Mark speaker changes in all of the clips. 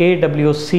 Speaker 1: AWC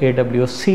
Speaker 1: AWC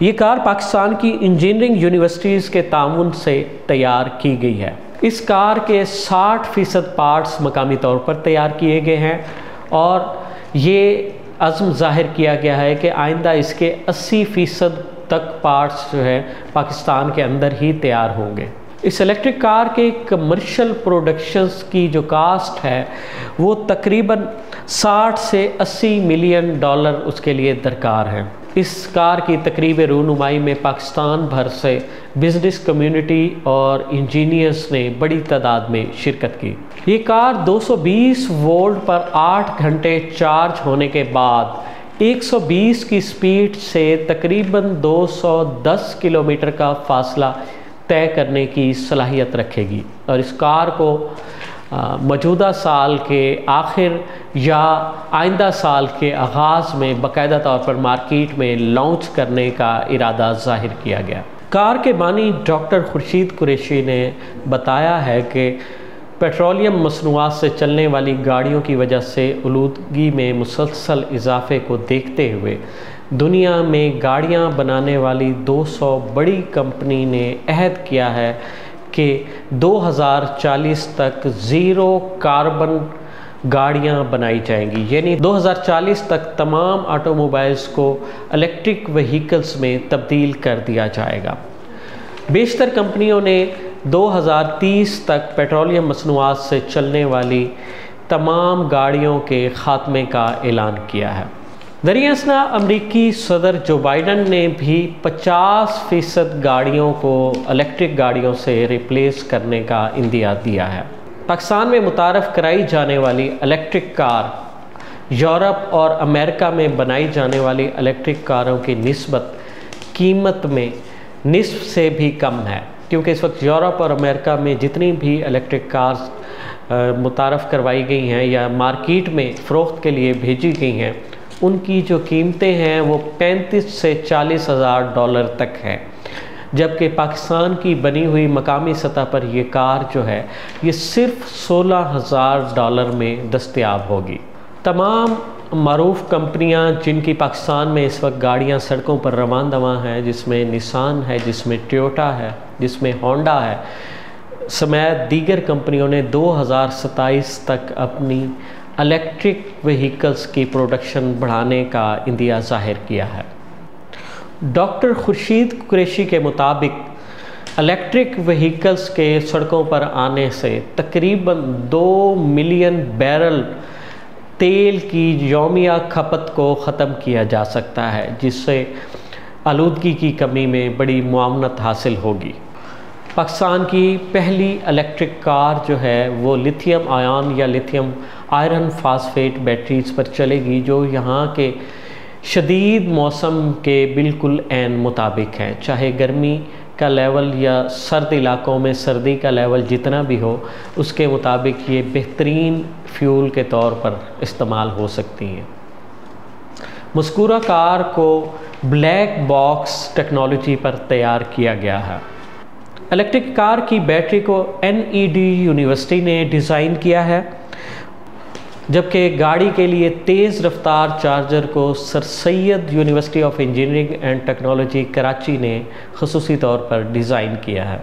Speaker 1: یہ کار پاکستان کی engineering universities کے تعاون سے تیار کی گئی ہے۔ اس کار کے 60% پارٹس مقامی طور پر تیار کیے گئے ہیں اور یہ عزم ظاہر کیا گیا ہے کہ آئندہ اس کے 80% تک پارٹس جو ہے پاکستان کے اندر ہی تیار ہوں گے۔ اس الیکٹرک کار کے کمرشل پروڈکشنز کی جو کاسٹ ہے وہ تقریباً 60 سے 80 ملین ڈالر اس کے لیے درکار ہیں۔ اس کار کی تقریب رونمائی میں پاکستان بھر سے بزنس کمیونٹی اور انجینئرز نے بڑی تعداد میں شرکت کی۔ یہ کار 220 وولٹ پر 8 گھنٹے چارج ہونے کے بعد 120 کی سپیڈ سے تقریباً 210 کلومیٹر کا فاصلہ طے کرنے کی صلاحیت رکھے گی، اور اس کار کو موجودہ سال کے آخر یا آئندہ سال کے آغاز میں باقاعدہ طور پر مارکیٹ میں لانچ کرنے کا ارادہ ظاہر کیا گیا۔ کار کے بانی ڈاکٹر خورشید قریشی نے بتایا ہے کہ پیٹرولیم مصنوعات سے چلنے والی گاڑیوں کی وجہ سے آلودگی میں مسلسل اضافے کو دیکھتے ہوئے دنیا میں گاڑیاں بنانے والی 200 بڑی کمپنی نے عہد کیا ہے کہ 2040 تک زیرو کاربن گاڑیاں بنائی جائیں گی، یعنی 2040 تک تمام آٹو موبائلز کو الیکٹرک وہیکلز میں تبدیل کر دیا جائے گا۔ بیشتر کمپنیوں نے 2030 تک پیٹرولیم مصنوعات سے چلنے والی تمام گاڑیوں کے خاتمے کا اعلان کیا ہے۔ دریں اثنا امریکی صدر جو بائیڈن نے بھی 50% گاڑیوں کو الیکٹرک گاڑیوں سے ریپلیس کرنے کا اندیا دیا ہے۔ پاکستان میں متعارف کرائی جانے والی الیکٹرک کار یورپ اور امریکہ میں بنائی جانے والی الیکٹرک کاروں کی نسبت قیمت میں نصف سے بھی کم ہے، کیونکہ اس وقت یورپ اور امریکہ میں جتنی بھی الیکٹرک کارز متعارف کروائی گئی ہیں یا مارکیٹ میں فروخت کے لیے بھیجی گئی ہیں، ان کی جو قیمتیں ہیں وہ 35 سے 40 ہزار ڈالر تک ہے، جبکہ پاکستان کی بنی ہوئی مقامی سطح پر یہ کار جو ہے یہ صرف 16,000 ڈالر میں دستیاب ہوگی۔ تمام معروف کمپنیاں جن کی پاکستان میں اس وقت گاڑیاں سڑکوں پر رواں دواں ہیں، جس میں نسان ہے، جس میں ٹویوٹا ہے، جس میں ہونڈا ہے، سمیت دیگر کمپنیوں نے 2027 تک اپنی الیکٹرک وہیکلز کی پروڈکشن بڑھانے کا اندیا ظاہر کیا ہے۔ ڈاکٹر خورشید قریشی کے مطابق الیکٹرک وہیکلز کے سڑکوں پر آنے سے تقریباً 2 ملین بیرل تیل کی یومیہ کھپت کو ختم کیا جا سکتا ہے، جس سے آلودگی کی کمی میں بڑی معاونت حاصل ہوگی۔ پاکستان کی پہلی الیکٹرک کار جو ہے وہ لیتھیم آئن یا لیتھیم آئرن فاسفیٹ بیٹریز پر چلے گی، جو یہاں کے شدید موسم کے بالکل عین مطابق ہیں، چاہے گرمی کا لیول یا سرد علاقوں میں سردی کا لیول جتنا بھی ہو، اس کے مطابق یہ بہترین فیول کے طور پر استعمال ہو سکتی ہیں۔ مذکورہ کار کو بلیک باکس ٹیکنالوجی پر تیار کیا گیا ہے۔ الیکٹرک کار کی بیٹری کو NED یونیورسٹی نے ڈیزائن کیا ہے، جبکہ گاڑی کے لیے تیز رفتار چارجر کو Sir Syed University of Engineering and Technology Karachi نے خصوصی طور پر ڈیزائن کیا ہے۔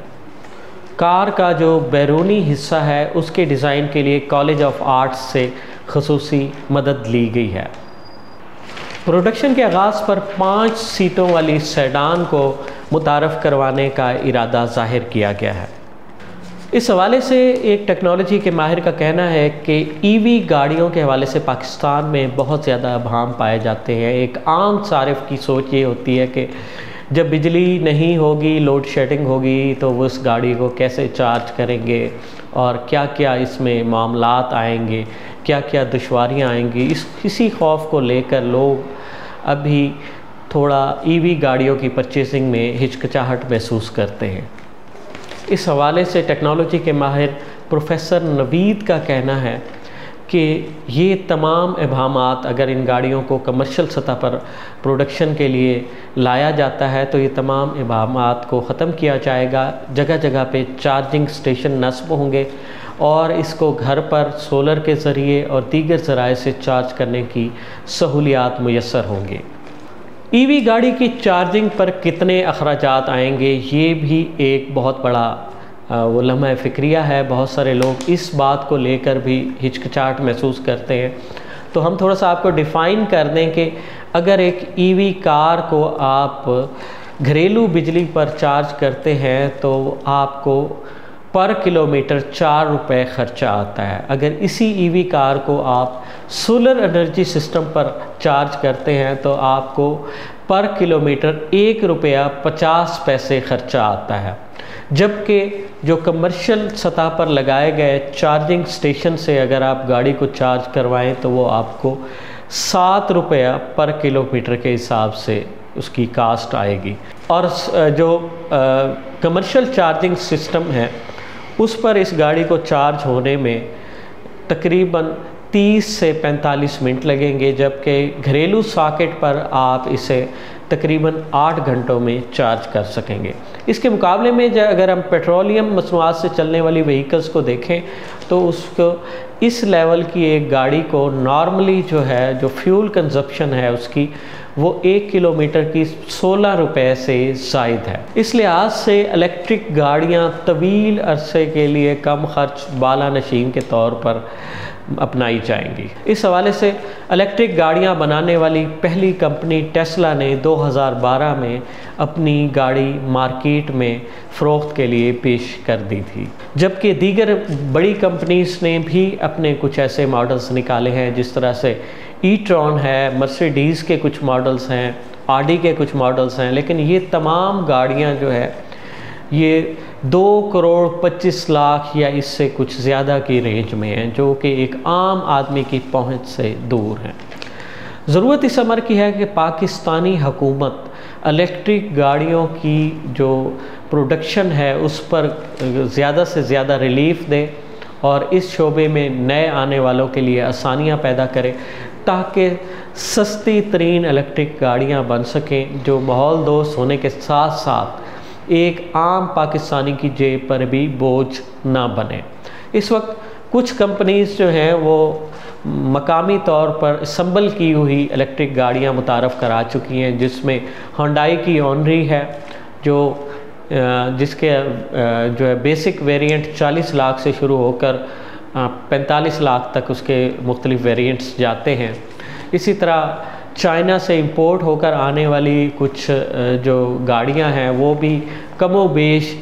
Speaker 1: کار کا جو بیرونی حصہ ہے اس کے ڈیزائن کے لیے کالج آف آرٹس سے خصوصی مدد لی گئی ہے۔ پروڈکشن کے آغاز پر 5 سیٹوں والی سیڈان کو متعارف کروانے کا ارادہ ظاہر کیا گیا ہے۔ اس حوالے سے ایک ٹیکنالوجی کے ماہر کا کہنا ہے کہ EV گاڑیوں کے حوالے سے پاکستان میں بہت زیادہ ابہام پائے جاتے ہیں۔ ایک عام صارف کی سوچ یہ ہوتی ہے کہ جب بجلی نہیں ہوگی، لوڈ شیڈنگ ہوگی، تو وہ اس گاڑی کو کیسے چارج کریں گے اور کیا کیا اس میں معاملات آئیں گے، کیا کیا دشواریاں آئیں گی۔ اسی خوف کو لے کر لوگ ابھی تھوڑا EV گاڑیوں کی پرچیزنگ میں ہچکچاہٹ محسوس کرتے ہیں۔ اس حوالے سے ٹیکنالوجی کے ماہر پروفیسر نوید کا کہنا ہے کہ یہ تمام ابہامات اگر ان گاڑیوں کو کمرشل سطح پر پروڈکشن کے لیے لایا جاتا ہے تو یہ تمام ابہامات کو ختم کیا جائے گا، جگہ جگہ پہ چارجنگ سٹیشن نصب ہوں گے اور اس کو گھر پر سولر کے ذریعے اور دیگر ذرائع سے چارج کرنے کی سہولیات میسر ہوں گے۔ EV گاڑی کی چارجنگ پر کتنے اخراجات آئیں گے، یہ بھی ایک بہت بڑا وہ لمحہ فکریہ ہے۔ بہت سارے لوگ اس بات کو لے کر بھی ہچکچاہٹ محسوس کرتے ہیں۔ تو ہم تھوڑا سا آپ کو ڈیفائن کر دیں کہ اگر ایک EV کار کو آپ گھریلو بجلی پر چارج کرتے ہیں تو آپ کو پر کلومیٹر 4 روپے خرچہ آتا ہے۔ اگر اسی EV کار کو آپ سولر انرجی سسٹم پر چارج کرتے ہیں تو آپ کو پر کلومیٹر 1 روپیہ 50 پیسے خرچہ آتا ہے، جبکہ جو کمرشل سطح پر لگائے گئے چارجنگ سٹیشن سے اگر آپ گاڑی کو چارج کروائیں تو وہ آپ کو 7 روپیہ پر کلومیٹر کے حساب سے اس کی کاسٹ آئے گی۔ اور جو کمرشل چارجنگ سسٹم ہے اس پر اس گاڑی کو چارج ہونے میں تقریباً 30 سے 45 منٹ لگیں گے، جبکہ گھریلو ساکٹ پر آپ اسے تقریباً 8 گھنٹوں میں چارج کر سکیں گے۔ اس کے مقابلے میں اگر ہم پیٹرولیم مصنوعات سے چلنے والی وہیکلز کو دیکھیں تو اس لیول کی ایک گاڑی کو نارملی جو ہے جو فیول کنزپشن ہے اس کی وہ 1 کلومیٹر کی 16 روپے سے زائد ہے۔ اس لحاظ سے الیکٹرک گاڑیاں طویل عرصے کے لیے کم خرچ بالا نشین کے طور پر اپنائی جائیں گی۔ اس حوالے سے الیکٹرک گاڑیاں بنانے والی پہلی کمپنی ٹیسلا نے 2012 میں اپنی گاڑی مارکیٹ میں فروخت کے لیے پیش کر دی تھی، جبکہ دیگر بڑی کمپنیز نے بھی اپنے کچھ ایسے ماڈلز نکالے ہیں، جس طرح سے ٹرون ہے، مرسیڈیز کے کچھ ماڈلز ہیں، آڈی کے کچھ ماڈلز ہیں، لیکن یہ تمام گاڑیاں جو ہے یہ 2 کروڑ 25 لاکھ یا اس سے کچھ زیادہ کی رینج میں ہیں، جو کہ ایک عام آدمی کی پہنچ سے دور ہیں۔ ضرورت اس امر کی ہے کہ پاکستانی حکومت الیکٹرک گاڑیوں کی جو پروڈکشن ہے اس پر زیادہ سے زیادہ ریلیف دے اور اس شعبے میں نئے آنے والوں کے لیے آسانیاں پیدا کرے تاکہ سستی ترین الیکٹرک گاڑیاں بن سکیں جو ماحول دوست ہونے کے ساتھ ساتھ ایک عام پاکستانی کی جیب پر بھی بوجھ نہ بنے۔ اس وقت کچھ کمپنیز جو ہیں وہ مقامی طور پر اسمبل کی ہوئی الیکٹرک گاڑیاں متعارف کرا چکی ہیں، جس میں ہونڈائی کی اونری ہے جس کے جو ہے بیسک ویریئنٹ 40 لاکھ سے شروع ہو کر 45 لاکھ تک اس کے مختلف ویریئنٹس جاتے ہیں۔ اسی طرح چائنا سے امپورٹ ہو کر آنے والی کچھ جو گاڑیاں ہیں وہ بھی کم و بیش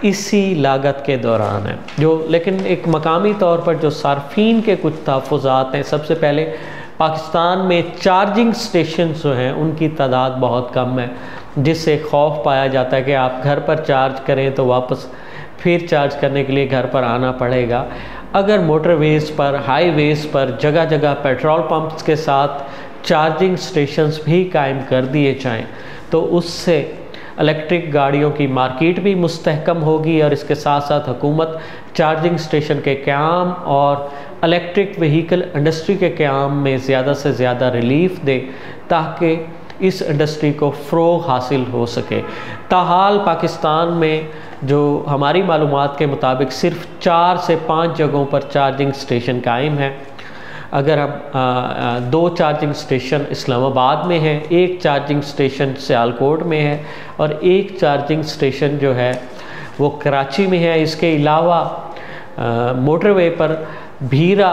Speaker 1: اسی لاگت کے دوران ہیں، لیکن ایک مقامی طور پر جو صارفین کے کچھ تحفظات ہیں۔ سب سے پہلے پاکستان میں چارجنگ سٹیشنز جو ہیں ان کی تعداد بہت کم ہے، جس سے خوف پایا جاتا ہے کہ آپ گھر پر چارج کریں تو واپس پھر چارج کرنے کے لیے گھر پر آنا پڑے گا۔ اگر موٹر ویز پر، ہائی ویز پر جگہ جگہ پیٹرول پمپس کے ساتھ چارجنگ سٹیشنز بھی قائم کر دیے جائیں تو اس سے الیکٹرک گاڑیوں کی مارکیٹ بھی مستحکم ہوگی، اور اس کے ساتھ ساتھ حکومت چارجنگ سٹیشن کے قیام اور الیکٹرک وہیکل انڈسٹری کے قیام میں زیادہ سے زیادہ ریلیف دے تاکہ اس انڈسٹری کو فروغ حاصل ہو سکے۔ تاحال پاکستان میں جو ہماری معلومات کے مطابق صرف 4 سے 5 جگہوں پر چارجنگ سٹیشن قائم ہیں۔ اگر ہم 2 چارجنگ سٹیشن اسلام آباد میں ہیں، 1 چارجنگ سٹیشن سیالکوٹ میں ہے اور 1 چارجنگ سٹیشن جو ہے وہ کراچی میں ہے۔ اس کے علاوہ موٹر وے پر بھیرا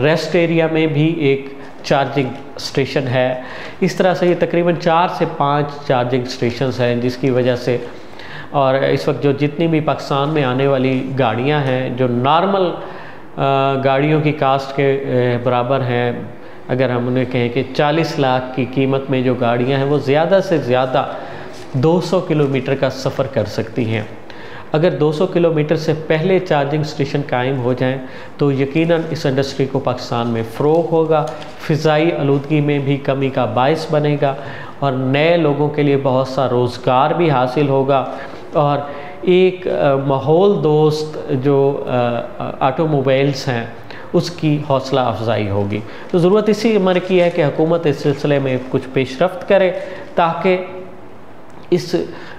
Speaker 1: ریسٹ ایریا میں بھی ایک چارجنگ سٹیشن ہے۔ اس طرح سے یہ تقریباً 4 سے 5 چارجنگ سٹیشنز ہیں، جس کی وجہ سے اور اس وقت جو جتنی بھی پاکستان میں آنے والی گاڑیاں ہیں جو نارمل گاڑیوں کی کاسٹ کے برابر ہیں، اگر ہم انہیں کہیں کہ 40 لاکھ کی قیمت میں جو گاڑیاں ہیں وہ زیادہ سے زیادہ 200 کلومیٹر کا سفر کر سکتی ہیں۔ اگر 200 کلومیٹر سے پہلے چارجنگ سٹیشن قائم ہو جائیں تو یقیناً اس انڈسٹری کو پاکستان میں فروغ ہوگا، فضائی آلودگی میں بھی کمی کا باعث بنے گا اور نئے لوگوں کے لیے بہت سا روزگار بھی حاصل ہوگا اور ایک ماحول دوست جو آٹو موبائلز ہیں اس کی حوصلہ افزائی ہوگی۔ تو ضرورت اسی امر کی ہے کہ حکومت اس سلسلے میں کچھ پیش رفت کرے تاکہ اس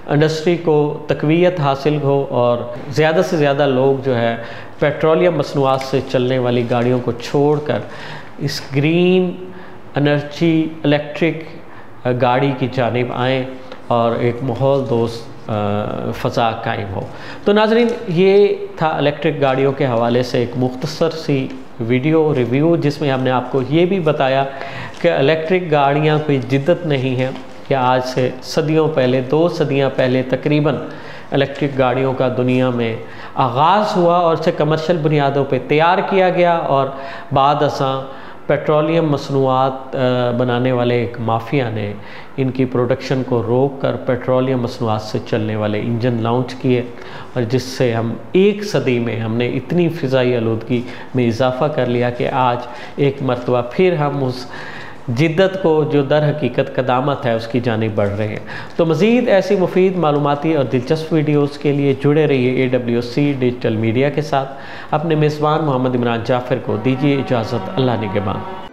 Speaker 1: انڈسٹری کو تقویت حاصل ہو اور زیادہ سے زیادہ لوگ جو ہے پیٹرولیم مصنوعات سے چلنے والی گاڑیوں کو چھوڑ کر اس گرین انرجی الیکٹرک گاڑی کی جانب آئیں اور ایک ماحول دوست فضا قائم ہو۔ تو ناظرین، یہ تھا الیکٹرک گاڑیوں کے حوالے سے ایک مختصر سی ویڈیو ریویو، جس میں ہم نے آپ کو یہ بھی بتایا کہ الیکٹرک گاڑیاں کوئی جدت نہیں ہیں، کہ آج سے صدیوں پہلے، 2 صدیاں پہلے تقریباً الیکٹرک گاڑیوں کا دنیا میں آغاز ہوا اور اسے کمرشل بنیادوں پہ تیار کیا گیا، اور بعد ازاں پیٹرولیم مصنوعات بنانے والے ایک مافیا نے ان کی پروڈکشن کو روک کر پیٹرولیم مصنوعات سے چلنے والے انجن لانچ کیے، اور جس سے ہم 1 صدی میں ہم نے اتنی فضائی آلودگی میں اضافہ کر لیا کہ آج ایک مرتبہ پھر ہم اس جدت کو جو در حقیقت قدامت ہے اس کی جانب بڑھ رہے ہیں۔ تو مزید ایسی مفید معلوماتی اور دلچسپ ویڈیوز کے لیے جڑے رہیے AWC ڈیجیٹل میڈیا کے ساتھ۔ اپنے میزبان محمد عمران جعفر کو دیجیے اجازت، اللہ نگہبان۔